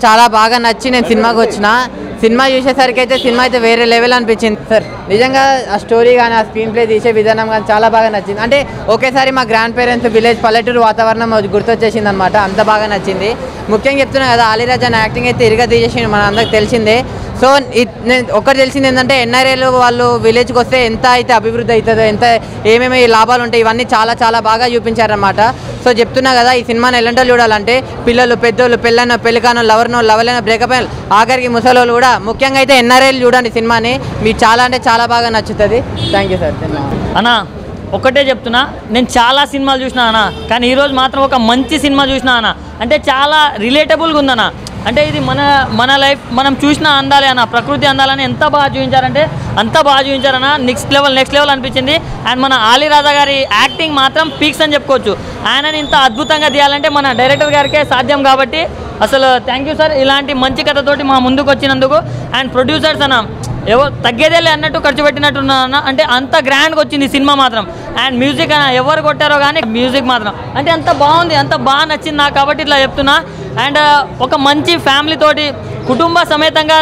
చాలా బాగా నచ్చి నేను సినిమాకి వచ్చిన. సినిమా చూసేసరికి అయితే సినిమా అయితే వేరే లెవెల్ అనిపించింది సార్. నిజంగా ఆ స్టోరీ కానీ ఆ స్క్రీన్ ప్లే తీసే విధానం కానీ చాలా బాగా నచ్చింది. అంటే ఒకేసారి మా గ్రాండ్ పేరెంట్స్ విలేజ్ పల్లెటూరు వాతావరణం గుర్తొచ్చేసింది అనమాట. అంత బాగా నచ్చింది. ముఖ్యంగా చెప్తున్నా కదా, అలీరాజా యాక్టింగ్ అయితే ఇరుగా తీసేసింది, మన అందరికి తెలిసిందే. సో నేను ఒకటి తెలిసింది ఏంటంటే, ఎన్ఆర్ఏలు వాళ్ళు విలేజ్కి వస్తే ఎంత అయితే అభివృద్ధి అవుతుందో, ఎంత ఏమేమి లాభాలు ఉంటాయి, ఇవన్నీ చాలా చాలా బాగా చూపించారనమాట. సో చెప్తున్నా కదా, ఈ సినిమాని ఎలాంటి చూడాలంటే పిల్లలు, పెద్దోళ్ళు, పెళ్ళైన, పెళ్ళికానో, లవర్నో, లవలైన, బ్రేకప్ అయిన, ఆఖరికి ముసలోళ్ళు కూడా, ముఖ్యంగా అయితే ఎన్ఆర్ఏలు చూడండి సినిమాని. మీకు చాలా అంటే చాలా బాగా నచ్చుతుంది. Thank you sir. అన్నా ఒకటే చెప్తున్నా, నేను చాలా సినిమాలు చూసినా అన్న, కానీ ఈరోజు మాత్రం ఒక మంచి సినిమా చూసినా అన్న. అంటే చాలా రిలేటబుల్గా ఉందన్న. అంటే ఇది మన లైఫ్ మనం చూసిన అందాలే అన్న, ప్రకృతి అందాలని ఎంత బాగా చూపించారంటే అంత బాగా చూపించారన్న. నెక్స్ట్ లెవెల్ అనిపించింది. అండ్ మన అలీరాజా గారి యాక్టింగ్ మాత్రం పీక్స్ అని చెప్పుకోవచ్చు. ఆయనని ఇంత అద్భుతంగా తీయాలంటే మన డైరెక్టర్ గారికే సాధ్యం. కాబట్టి అసలు థ్యాంక్ యూ సార్, ఇలాంటి మంచి కథతోటి మా ముందుకు వచ్చినందుకు. అండ్ ప్రొడ్యూసర్స్ అన్న ఏవో తగ్గేదేలే అన్నట్టు ఖర్చు పెట్టినట్టున్నా అన్న. అంటే అంత గ్రాండ్గా వచ్చింది సినిమా మాత్రం. అండ్ మ్యూజిక్ అన్న ఎవరు కొట్టారో కానీ మ్యూజిక్ మాత్రం అంటే అంత బాగుంది, అంత బాగా నచ్చింది నాకు. కాబట్టి ఇట్లా చెప్తున్నా. అండ్ ఒక మంచి ఫ్యామిలీతోటి కుటుంబ సమేతంగా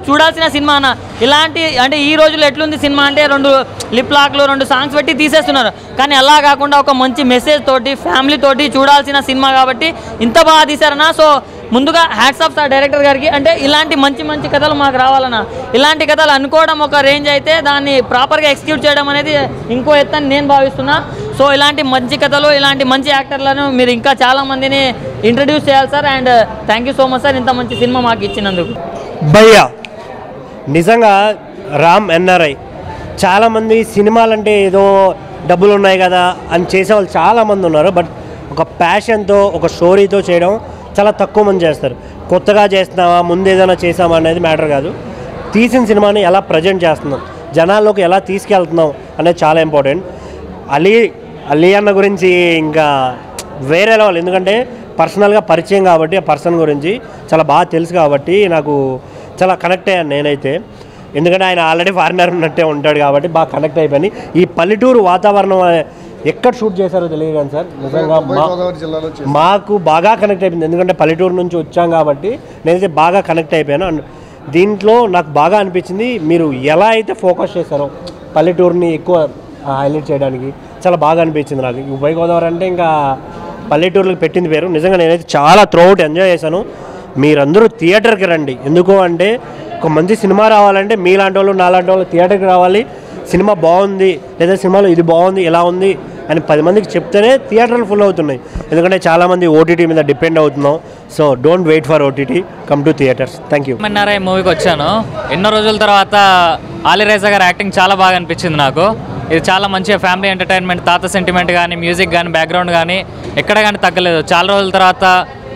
చూడాల్సిన సినిమా అన్న. ఇలాంటి అంటే ఈ రోజుల్లో ఎట్లుంది సినిమా అంటే 2 లిప్ లాక్లు 2 సాంగ్స్ పెట్టి తీసేస్తున్నారు. కానీ అలా కాకుండా ఒక మంచి మెసేజ్ తోటి ఫ్యామిలీతోటి చూడాల్సిన సినిమా కాబట్టి ఇంత బాగా తీశారన్న. సో ముందుగా హ్యాట్స్ ఆఫ్ సార్ డైరెక్టర్ గారికి. అంటే ఇలాంటి మంచి కథలు మాకు రావాలన్న. ఇలాంటి కథలు అనుకోవడం ఒక రేంజ్ అయితే, దాన్ని ప్రాపర్గా ఎగ్జిక్యూట్ చేయడం అనేది ఇంకో ఎత్తని నేను భావిస్తున్నా. సో ఇలాంటి మంచి కథలు, ఇలాంటి మంచి యాక్టర్లను మీరు ఇంకా చాలామందిని ఇంట్రడ్యూస్ చేయాలి sir. And thank you so much sir, ఇంత మంచి సినిమా మాకు ఇచ్చినందుకు. భయ్యా నిజంగా రామ్ ఎన్ఆర్ఐ చాలామంది సినిమాలంటే ఏదో డబ్బులు ఉన్నాయి కదా అని చేసేవాళ్ళు చాలామంది ఉన్నారు. బట్ ఒక ప్యాషన్తో, ఒక స్టోరీతో చేయడం చాలా తక్కువ మంది చేస్తారు. కొత్తగా చేస్తున్నావా, ముందు ఏదైనా చేసామా అనేది మ్యాటర్ కాదు. తీసిన సినిమాని ఎలా ప్రజెంట్ చేస్తున్నాం, జనాల్లోకి ఎలా తీసుకెళ్తున్నాం అనేది చాలా ఇంపార్టెంట్. అలీ అన్న గురించి ఇంకా వేరే లెవెల్. ఎందుకంటే పర్సనల్గా పరిచయం కాబట్టి ఆ పర్సన్ గురించి చాలా బాగా తెలుసు కాబట్టి నాకు చాలా కనెక్ట్ అయ్యాను నేనైతే. ఎందుకంటే ఆయన ఆల్రెడీ ఫారినర్ ఉన్నట్టే ఉంటాడు కాబట్టి బాగా కనెక్ట్ అయిపోయి. ఈ పల్లెటూరు వాతావరణం ఎక్కడ షూట్ చేశారో తెలియదు కానీ సార్, నిజంగా మాకు బాగా కనెక్ట్ అయిపోయింది. ఎందుకంటే పల్లెటూరు నుంచి వచ్చాం కాబట్టి నేనైతే బాగా కనెక్ట్ అయిపోయాను. అండ్ దీంట్లో నాకు బాగా అనిపించింది, మీరు ఎలా అయితే ఫోకస్ చేశారో పల్లెటూరుని ఎక్కువ హైలైట్ చేయడానికి చాలా బాగా అనిపించింది నాకు. ఉభయ గోదావరి అంటే ఇంకా పల్లెటూరులకు పెట్టింది పేరు. నిజంగా నేనైతే చాలా త్రూఅవుట్ ఎంజాయ్ చేశాను. మీరందరూ థియేటర్కి రండి. ఎందుకు అంటే ఒక మంచి సినిమా రావాలంటే మీలాంటి వాళ్ళు, నాలాంటి వాళ్ళు థియేటర్కి రావాలి. సినిమా బాగుంది, లేదా సినిమాలో ఇది బాగుంది, ఇలా ఉంది అని 10 మందికి చెప్తేనే థియేటర్లు ఫుల్ అవుతున్నాయి. ఎందుకంటే చాలామంది ఓటీటీ మీద డిపెండ్ అవుతున్నాం. So don't wait for OTT, come to theatres. Thank you. NRI మూవీకి వచ్చాను. ఎన్నో రోజుల తర్వాత అలీరాజా గారి యాక్టింగ్ చాలా బాగా అనిపించింది నాకు. ఇది చాలా మంచిగా ఫ్యామిలీ ఎంటర్టైన్మెంట్, తాత సెంటిమెంట్ కానీ, మ్యూజిక్ కానీ, బ్యాక్గ్రౌండ్ కానీ ఎక్కడ కానీ తగ్గలేదు. చాలా రోజుల తర్వాత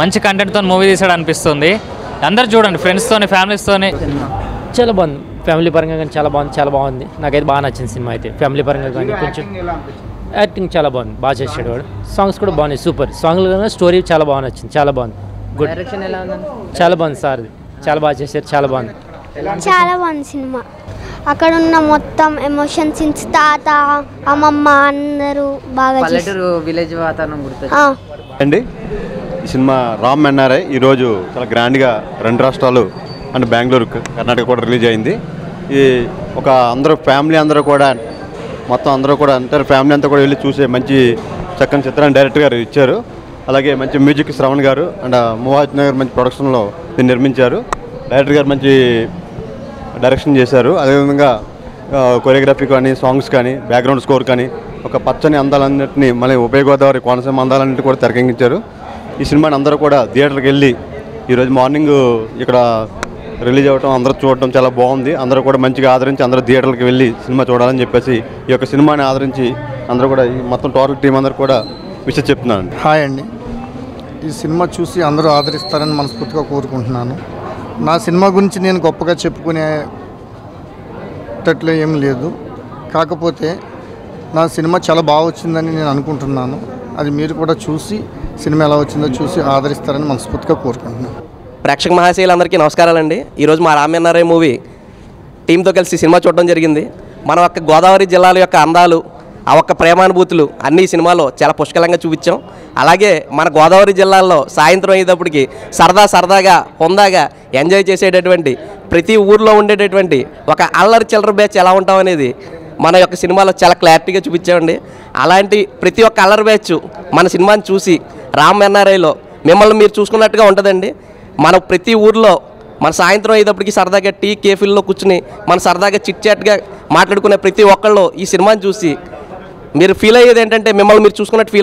మంచి కంటెంట్తో మూవీ తీసాడు అనిపిస్తుంది. అందరు చూడండి, ఫ్రెండ్స్తోని, ఫ్యామిలీస్తోని. చాలా బాగుంది, ఫ్యామిలీ పరంగా కానీ చాలా బాగుంది. నాకైతే బాగా నచ్చింది సినిమా అయితే. ఫ్యామిలీ పరంగా కానీ కొంచెం యాక్టింగ్ చాలా బాగుంది, బాగా చేసాడు వాడు. సాంగ్స్ కూడా బాగున్నాయి, సూపర్ సాంగ్లు కానీ స్టోరీ చాలా బాగా నచ్చింది, చాలా బాగుంది. గుడ్, చాలా బాగుంది సార్, చాలా బాగా చేశారు, చాలా బాగుంది. చాలా బాగుంది సినిమా. అక్కడ ఉన్న మొత్తం ఎమోషన్స్, తాత, అమ్మమ్మ అందరూ బాగా పల్లెటూరు విలేజ్ వాతావరణం అండి. ఈ సినిమా రామ్ ఎన్ఆర్ఐ ఈరోజు చాలా గ్రాండ్గా 2 రాష్ట్రాలు అండ్ బెంగళూరు, కర్ణాటక కూడా రిలీజ్ అయింది. ఇది ఒక అందరూ ఫ్యామిలీ అందరూ కూడా మొత్తం అందరూ కూడా అంటారు ఫ్యామిలీ అంతా కూడా వెళ్ళి చూసే మంచి చక్కని చిత్రాన్ని డైరెక్టర్ గారు ఇచ్చారు. అలాగే మంచి మ్యూజిక్ శ్రవణ్ గారు అండ్ మోహిత్ నగర్ మంచి ప్రొడక్షన్లో దీన్ని నిర్మించారు. డైరెక్టర్ గారు మంచి డైరెక్షన్ చేశారు. అదేవిధంగా కొరియోగ్రఫీ కానీ, సాంగ్స్ కానీ, బ్యాక్గ్రౌండ్ స్కోర్ కానీ ఒక పచ్చని అందాలన్నింటినీ మళ్ళీ ఉభయ గోదావరి కోనసీమ అందాలన్నింటినీ కూడా తెరకెక్కించారు. ఈ సినిమాని అందరూ కూడా థియేటర్కి వెళ్ళి ఈరోజు మార్నింగ్ ఇక్కడ రిలీజ్ అవ్వడం, అందరూ చూడటం చాలా బాగుంది. అందరూ కూడా మంచిగా ఆదరించి అందరూ థియేటర్కి వెళ్ళి సినిమా చూడాలని చెప్పేసి ఈ యొక్క సినిమాని ఆదరించి అందరూ కూడా మొత్తం టోటల్ టీం అందరూ కూడా విషయం చెప్తున్నాను. హాయ్ అండి. ఈ సినిమా చూసి అందరూ ఆదరిస్తారని మనస్ఫూర్తిగా కోరుకుంటున్నాను. నా సినిమా గురించి నేను గొప్పగా చెప్పుకునేటట్లు ఏం లేదు. కాకపోతే నా సినిమా చాలా బాగా వచ్చిందని నేను అనుకుంటున్నాను. అది మీరు కూడా చూసి సినిమా ఎలా వచ్చిందో చూసి ఆదరిస్తారని మనస్ఫూర్తిగా కోరుకుంటున్నాను. ప్రేక్షక మహాశయులందరికీ నమస్కారాలండి. ఈరోజు మా రామ్ ఎన్ఆర్ఐ మూవీ టీంతో కలిసి సినిమా చూడడం జరిగింది. మన యొక్క గోదావరి జిల్లాల యొక్క అందాలు, ఆ ఒక్క ప్రేమానుభూతులు అన్ని ఈ సినిమాలో చాలా పుష్కలంగా చూపించాం. అలాగే మన గోదావరి జిల్లాలో సాయంత్రం అయ్యేటప్పటికి సరదాగా హుందాగా ఎంజాయ్ చేసేటటువంటి ప్రతి ఊర్లో ఉండేటటువంటి ఒక అల్లరి చిల్లర బ్యాచ్ ఎలా ఉంటాం అనేది మన యొక్క సినిమాలో చాలా క్లారిటీగా చూపించామండి. అలాంటి ప్రతి ఒక్క అల్లరి బ్యాచ్ మన సినిమాని చూసి రామ్ ఎన్ఆర్ఐలో మిమ్మల్ని మీరు చూసుకున్నట్టుగా ఉంటుందండి. మన ప్రతి ఊర్లో మన సాయంత్రం అయ్యేటప్పటికి సరదాగా టీ కేఫీల్లో కూర్చుని మన సరదాగా చిట్ చాట్గా మాట్లాడుకునే ప్రతి ఒక్కళ్ళు ఈ సినిమాని చూసి మీరు ఫీల్ అయ్యేది ఏంటంటే మిమ్మల్ని మీరు చూసుకున్నట్టు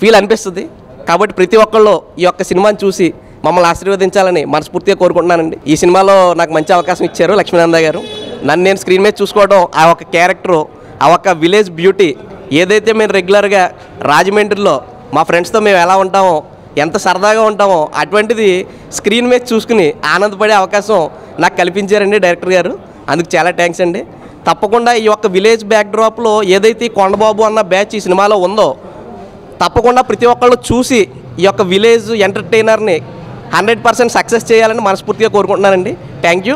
ఫీల్ అనిపిస్తుంది. కాబట్టి ప్రతి ఒక్కళ్ళు ఈ యొక్క సినిమాని చూసి మమ్మల్ని ఆశీర్వదించాలని మనస్ఫూర్తిగా కోరుకుంటున్నానండి. ఈ సినిమాలో నాకు మంచి అవకాశం ఇచ్చారు లక్ష్మీనంద గారు. నన్ను నేను స్క్రీన్ మీద చూసుకోవడం, ఆ ఒక క్యారెక్టరు, ఆ ఒక విలేజ్ బ్యూటీ ఏదైతే మేము రెగ్యులర్గా రాజమండ్రిలో మా ఫ్రెండ్స్తో మేము ఎలా ఉంటామో, ఎంత సరదాగా ఉంటామో అటువంటిది స్క్రీన్ మీద చూసుకుని ఆనందపడే అవకాశం నాకు కల్పించారండి డైరెక్టర్ గారు. అందుకు చాలా థ్యాంక్స్ అండి. తప్పకుండా ఈ యొక్క విలేజ్ బ్యాక్డ్రాప్లో ఏదైతే కొండబాబు అన్న బ్యాచ్ ఈ సినిమాలో ఉందో తప్పకుండా ప్రతి ఒక్కళ్ళు చూసి ఈ యొక్క విలేజ్ ఎంటర్టైనర్ని 100% సక్సెస్ చేయాలని మనస్ఫూర్తిగా కోరుకుంటున్నానండి. Thank you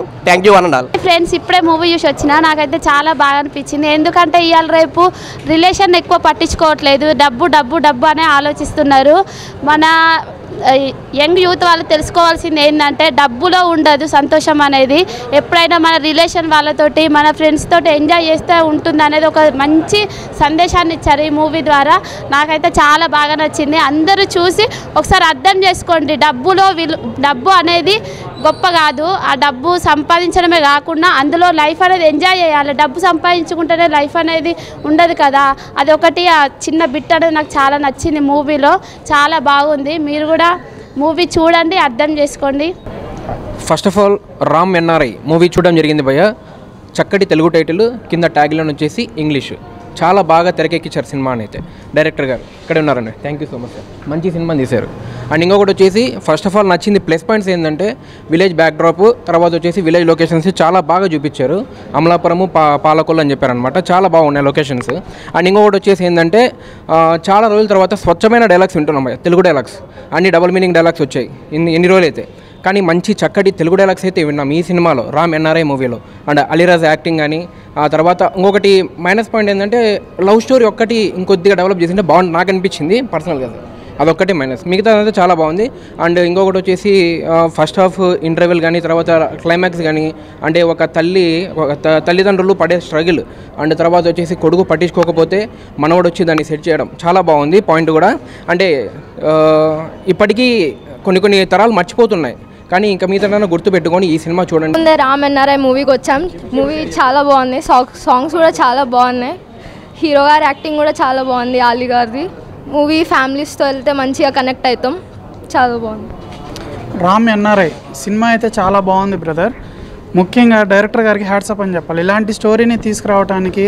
one and all. Friends, ఇప్పుడే మూవీ చూసి వచ్చిన నాకైతే చాలా బాగా అనిపించింది. ఎందుకంటే ఇవాళ రేపు రిలేషన్ ఎక్కువ పట్టించుకోవట్లేదు, డబ్బు అనే ఆలోచిస్తున్నారు. మన యంగ్ యూత్ వాళ్ళు తెలుసుకోవాల్సింది ఏంటంటే డబ్బులో ఉండదు సంతోషం అనేది. ఎప్పుడైనా మన రిలేషన్ వాళ్ళతోటి మన ఫ్రెండ్స్ తోటి ఎంజాయ్ చేస్తే ఉంటుంది అనేది ఒక మంచి సందేశాన్ని ఇచ్చారు ఈ మూవీ ద్వారా. నాకైతే చాలా బాగా నచ్చింది. అందరూ చూసి ఒకసారి అర్థం చేసుకోండి, డబ్బు అనేది గొప్ప కాదు. ఆ డబ్బు సంపాదించడమే కాకుండా అందులో లైఫ్ అనేది ఎంజాయ్ చేయాలి. డబ్బు సంపాదించుకుంటేనే లైఫ్ అనేది ఉండదు కదా. అది ఒకటి ఆ చిన్న బిట్ అనేది నాకు చాలా నచ్చింది మూవీలో. చాలా బాగుంది. మీరు కూడా మూవీ చూడండి, అర్థం చేసుకోండి. First of all Ram NRI movie చూడడం జరిగింది భయ్య. చక్కటి తెలుగు టైటిల్, కింద ట్యాగ్లైన్ వచ్చేసి ఇంగ్లీష్. చాలా బాగా తెరకెక్కించారు సినిమాని అయితే డైరెక్టర్ గారు. ఇక్కడే ఉన్నారండి. Thank you so much sir. మంచి సినిమాని తీశారు. అండ్ ఇంకొకటి వచ్చేసి ఫస్ట్ ఆఫ్ ఆల్ నచ్చింది ప్లస్ పాయింట్స్ ఏంటంటే విలేజ్ బ్యాక్డ్రాప్, తర్వాత వచ్చేసి విలేజ్ లొకేషన్స్ చాలా బాగా చూపించారు. అమలాపురము, పాలకొల్లు అని చెప్పారనమాట. చాలా బాగున్నాయి లొకేషన్స్. అండ్ ఇంకొకటి వచ్చేసి ఏంటంటే చాలా రోజుల తర్వాత స్వచ్ఛమైన డైలాగ్స్ వింటున్నాం భయ్య, తెలుగు డైలాగ్స్. అన్ని డబుల్ మీనింగ్ డైలాగ్స్ వచ్చాయి ఎన్ని రోజులు అయితే. కానీ మంచి చక్కటి తెలుగు డైలాగ్స్ అయితే విన్నాం ఈ సినిమాలో, రామ్ ఎన్ఆర్ఐ మూవీలో. అండ్ అలీరాజ్ యాక్టింగ్ కానీ, ఆ తర్వాత ఇంకొకటి మైనస్ పాయింట్ ఏంటంటే లవ్ స్టోరీ ఒక్కటి ఇంకొద్దిగా డెవలప్ చేసింటే బాగుంది నాకు అనిపించింది పర్సనల్గా. అదొక్కటే మైనస్, మిగతా అయితే చాలా బాగుంది. అండ్ ఇంకొకటి వచ్చేసి ఫస్ట్ హాఫ్ ఇంటర్వెల్ కానీ, తర్వాత క్లైమాక్స్ కానీ, అంటే ఒక తల్లిదండ్రులు పడే స్ట్రగుల్, అండ్ తర్వాత వచ్చేసి కొడుకు పట్టించుకోకపోతే మనవడు వచ్చి దాన్ని సెట్ చేయడం చాలా బాగుంది. పాయింట్ కూడా అంటే ఇప్పటికీ కొన్ని తరాలు మర్చిపోతున్నాయి, కానీ ఇంకా మీతో గుర్తుపెట్టుకొని ఈ సినిమా చూడండి. రామ్ ఎన్ఆర్ఐ మూవీకి వచ్చాం. మూవీ చాలా బాగుంది. సాంగ్స్ కూడా చాలా బాగున్నాయి. హీరో గారి యాక్టింగ్ కూడా చాలా బాగుంది, ఆలీ గారిది. మూవీ ఫ్యామిలీస్తో వెళ్తే మంచిగా కనెక్ట్ అవుతాం. చాలా బాగుంది. రామ్ ఎన్ఆర్ఐ సినిమా అయితే చాలా బాగుంది బ్రదర్. ముఖ్యంగా డైరెక్టర్ గారికి హ్యాట్సప్ అని చెప్పాలి. ఇలాంటి స్టోరీని తీసుకురావడానికి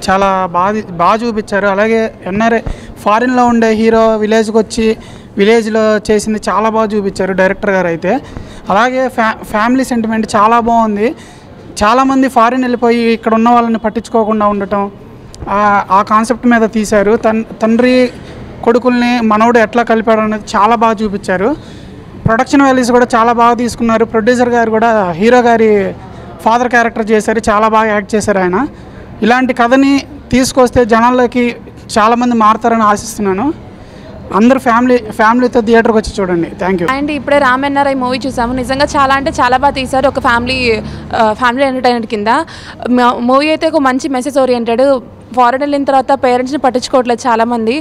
చాలా బాగా చూపించారు. అలాగే ఎన్ఆర్ఐ ఫారిన్లో ఉండే హీరో విలేజ్కి వచ్చి విలేజ్లో చేసింది చాలా బాగా చూపించారు డైరెక్టర్ గారు అయితే. అలాగే ఫ్యామిలీ సెంటిమెంట్ చాలా బాగుంది. చాలామంది ఫారిన్ వెళ్ళిపోయి ఇక్కడ ఉన్న వాళ్ళని పట్టించుకోకుండా ఉండటం, ఆ కాన్సెప్ట్ మీద తీశారు. తండ్రి కొడుకుల్ని మనవడు ఎట్లా కలిపాడు అనేది చాలా బాగా చూపించారు. ప్రొడక్షన్ వాల్యూస్ కూడా చాలా బాగా తీసుకున్నారు. ప్రొడ్యూసర్ గారు కూడా హీరో గారి ఫాదర్ క్యారెక్టర్ చేశారు, చాలా బాగా యాక్ట్ చేశారు ఆయన. ఇలాంటి కథని తీసుకొస్తే జనాల్లోకి చాలామంది మారుతారని ఆశిస్తున్నాను. అందరూ ఫ్యామిలీతో థియేటర్కి వచ్చి చూడండి. Thank you. అండ్ ఇప్పుడే రామ్ ఎన్ఆర్ఐ మూవీ చూసాము. నిజంగా చాలా అంటే చాలా బాగా తీశారు. ఒక ఫ్యామిలీ ఎంటర్టైనర్ కింద మూవీ అయితే ఒక మంచి మెసేజ్ ఓరియంటెడ్. ఫారెన్ వెళ్ళిన తర్వాత పేరెంట్స్ని పట్టించుకోవట్లేదు చాలామంది.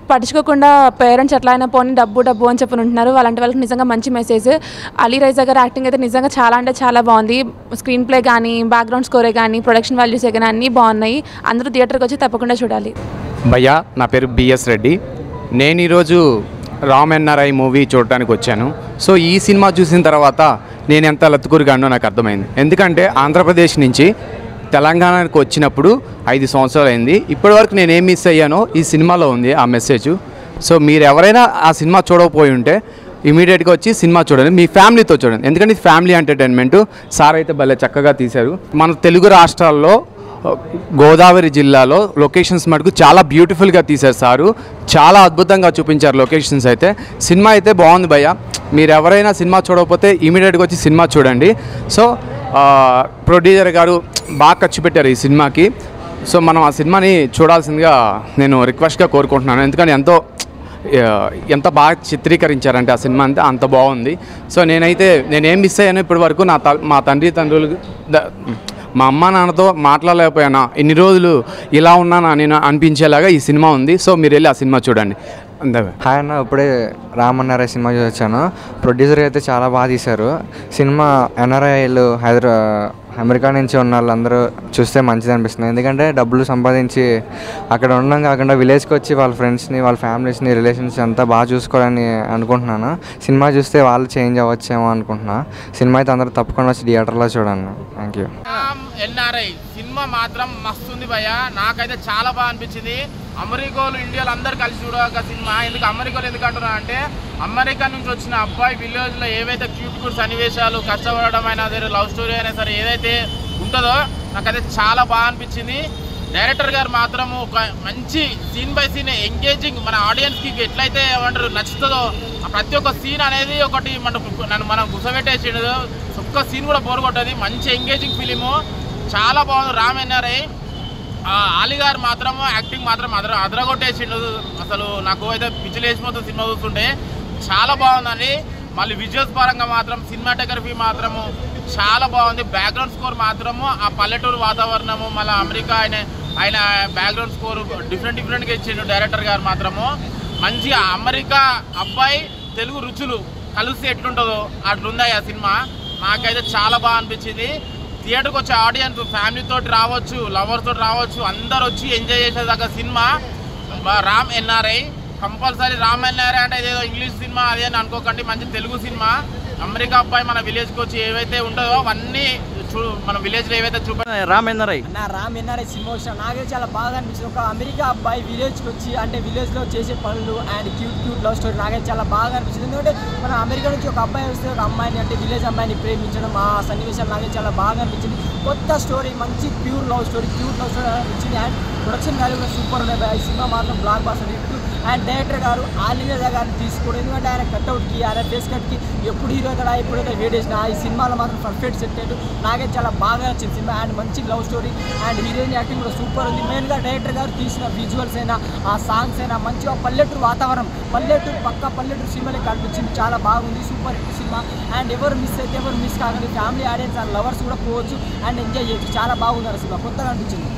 పట్టించుకోకుండా పేరెంట్స్ ఎట్లా అయినా పోనీ డబ్బు అని చెప్పి ఉంటున్నారు. అలాంటి వాళ్ళకి నిజంగా మంచి మెసేజ్. అలీరైజా గారి యాక్టింగ్ అయితే నిజంగా చాలా అంటే చాలా బాగుంది. స్క్రీన్ ప్లే కానీ, బ్యాక్గ్రౌండ్ స్కోరే కానీ, ప్రొడక్షన్ వాల్యూసే కానీ అన్నీ బాగున్నాయి. అందరూ థియేటర్కి వచ్చి తప్పకుండా చూడాలి. భయ్యా, నా పేరు బిఎస్ రెడ్డి. నేను ఈరోజు రామ్ ఎన్ఆర్ఐ మూవీ చూడటానికి వచ్చాను. సో ఈ సినిమా చూసిన తర్వాత నేను ఎంత లత్తుకూరుగానో నాకు అర్థమైంది. ఎందుకంటే ఆంధ్రప్రదేశ్ నుంచి తెలంగాణకు వచ్చినప్పుడు 5 సంవత్సరాలు అయింది. ఇప్పటివరకు నేను ఏం మిస్ అయ్యానో ఈ సినిమాలో ఉంది ఆ మెసేజ్. సో మీరు ఎవరైనా ఆ సినిమా చూడకపోయి ఉంటే ఇమీడియట్గా వచ్చి సినిమా చూడండి, మీ ఫ్యామిలీతో చూడండి. ఎందుకంటే ఇది ఫ్యామిలీ ఎంటర్టైన్మెంట్. సార్ అయితే భలే చక్కగా తీశారు. మన తెలుగు రాష్ట్రాల్లో గోదావరి జిల్లాలో లొకేషన్స్ మటుకు చాలా బ్యూటిఫుల్గా తీశారు సారు. చాలా అద్భుతంగా చూపించారు లొకేషన్స్ అయితే. సినిమా అయితే బాగుంది భయ్య. మీరు ఎవరైనా సినిమా చూడకపోతే ఇమీడియట్గా వచ్చి సినిమా చూడండి. సో ప్రొడ్యూసర్ గారు బాగా ఖర్చు పెట్టారు ఈ సినిమాకి. సో మనం ఆ సినిమాని చూడాల్సిందిగా నేను రిక్వెస్ట్గా కోరుకుంటున్నాను. ఎందుకంటే ఎంత బాగా చిత్రీకరించారంటే ఆ సినిమా అంతే అంత బాగుంది. సో నేనేం మిస్ అయ్యాను ఇప్పటి వరకు మా తండ్రులు మా అమ్మ నాన్నతో మాట్లాడలేకపోయానా, ఇన్ని రోజులు ఇలా ఉన్నానా నేను అనిపించేలాగా ఈ సినిమా ఉంది. సో మీరు వెళ్ళి ఆ సినిమా చూడండి. హాయ్ అన్న, ఇప్పుడే రామ్ ఎన్ఆర్ఐ సినిమా చూసి వచ్చాను. ప్రొడ్యూసర్ అయితే చాలా బాగా తీశారు సినిమా. ఎన్ఆర్ఐలు అమెరికా నుంచి ఉన్న వాళ్ళందరూ చూస్తే మంచిది అనిపిస్తుంది. ఎందుకంటే డబ్బులు సంపాదించి అక్కడ ఉండడం కాకుండా విలేజ్కి వచ్చి వాళ్ళ ఫ్రెండ్స్ని, వాళ్ళ ఫ్యామిలీస్ని, రిలేషన్స్ అంతా బాగా చూసుకోవాలని అనుకుంటున్నాను. సినిమా చూస్తే వాళ్ళు చేంజ్ అవ్వచ్చేమో అనుకుంటున్నా. సినిమా అయితే అందరూ తప్పకుండా వచ్చి థియేటర్లో చూడండి. Thank you. ఎన్ఆర్ఐ సినిమా మాత్రం మస్తుంది భయ్య. నాకైతే చాలా బాగా అనిపించింది. అమెరికాలో ఇండియాలో అందరు కలిసి చూడక సినిమా. అమెరికాలో ఎందుకు అంటున్నా అంటే అమెరికా నుంచి వచ్చిన అబ్బాయి విలేజ్లో ఏవైతే క్యూట్ సన్నివేశాలు, కష్టపడడం అయినా సరే, లవ్ స్టోరీ అయినా సరే ఏదైతే ఉంటుందో నాకైతే చాలా బాగా అనిపించింది. డైరెక్టర్ గారు మాత్రము ఒక మంచి సీన్ బై సీన్ ఎంగేజింగ్, మన ఆడియన్స్కి ఎట్లయితే ఏమంటారు నచ్చుతుందో ప్రతి ఒక్క సీన్ అనేది ఒకటి మనం గుసబెట్టేసిండు. ఒక్క సీన్ కూడా బోర్ కొట్టది. మంచి ఎంగేజింగ్ ఫిలిము, చాలా బాగుంది. రామ్ ఎన్ఆర్ఐ ఆలీ గారు మాత్రము యాక్టింగ్ మాత్రం అదరగొట్టేసిండు. అసలు నాకు అయితే పిచ్చిలు వేసిపోతుంది సినిమా చూస్తుంటే. చాలా బాగుందండి. మళ్ళీ విజువల్స్ పరంగా మాత్రం సినిమాటోగ్రఫీ మాత్రము చాలా బాగుంది. బ్యాక్గ్రౌండ్ స్కోర్ మాత్రము ఆ పల్లెటూరు వాతావరణము, మళ్ళీ అమెరికా ఆయన బ్యాక్గ్రౌండ్ స్కోర్ డిఫరెంట్గా ఇచ్చిండు డైరెక్టర్ గారు మాత్రము. మంచిగా అమెరికా అబ్బాయి తెలుగు రుచులు కలిసి ఎట్లుంటుందో అట్లుంది ఆ సినిమా. నాకైతే చాలా బాగా అనిపించింది. థియేటర్కి వచ్చే ఆడియన్స్ ఫ్యామిలీతో రావచ్చు, లవర్స్ తోటి రావచ్చు, అందరు వచ్చి ఎంజాయ్ చేసేదాకా సినిమా Ram NRI. Compulsory Ram NRI అంటే ఏదో ఇంగ్లీష్ సినిమా అదే అని అనుకోకండి, మంచి తెలుగు సినిమా. అమెరికా అబ్బాయి మన విలేజ్కి వచ్చి ఏవైతే ఉంటుందో అవన్నీ మన విలేజ్లో ఏవైతే రామ్ ఎన్ఆర్ఐ సినిమా వచ్చిన నాకైతే చాలా బాగా అనిపించింది. ఒక అమెరికా అబ్బాయి విలేజ్కి వచ్చి అంటే విలేజ్లో చేసే పనులు అండ్ క్యూట్ లవ్ స్టోరీ నాకైతే చాలా బాగా అనిపించింది. ఎందుకంటే మన అమెరికా నుంచి ఒక అబ్బాయి వస్తే ఒక అమ్మాయిని అంటే విలేజ్ అమ్మాయిని ప్రేమించడం ఆ సన్నివేశాలు నాకైతే చాలా బాగా అనిపించింది. కొత్త స్టోరీ, మంచి క్యూట్ లవ్ స్టోరీ అనిపించింది. అండ్ ప్రొడక్షన్ వాల్యూ కూడా సూపర్ ఉన్నాయి. ఈ సినిమా మాత్రం blockbuster hit. And director గారు ఆలీ గారిని తీసుకోవడం, ఎందుకంటే ఆయన కట్అవుట్కి, ఆయన ఫేస్ కట్కి ఎప్పుడు హీరో కదా ఎప్పుడైతే వేట్ చేసిన ఈ సినిమాలో మాత్రం పర్ఫెక్ట్ సెట్ అయ్యాడు. నాకైతే చాలా బాగా నచ్చింది సినిమా. అండ్ మంచి love story and heroine acting కూడా సూపర్ ఉంది. మెయిన్గా డైరెక్టర్ గారు తీసిన విజువల్స్ అయినా, ఆ సాంగ్స్ అయినా, మంచిగా పల్లెటూరు వాతావరణం, పల్లెటూరు సినిమాలే కనిపించింది. చాలా బాగుంది, సూపర్ హిట్ సినిమా. అండ్ ఎవరు మిస్ కాకండి, ఫ్యామిలీ ఆడియన్స్ అండ్ లవర్స్ కూడా పోవచ్చు అండ్ ఎంజాయ్ చేయొచ్చు. చాలా బాగుంది సినిమా, కొత్తగా అనిపించింది.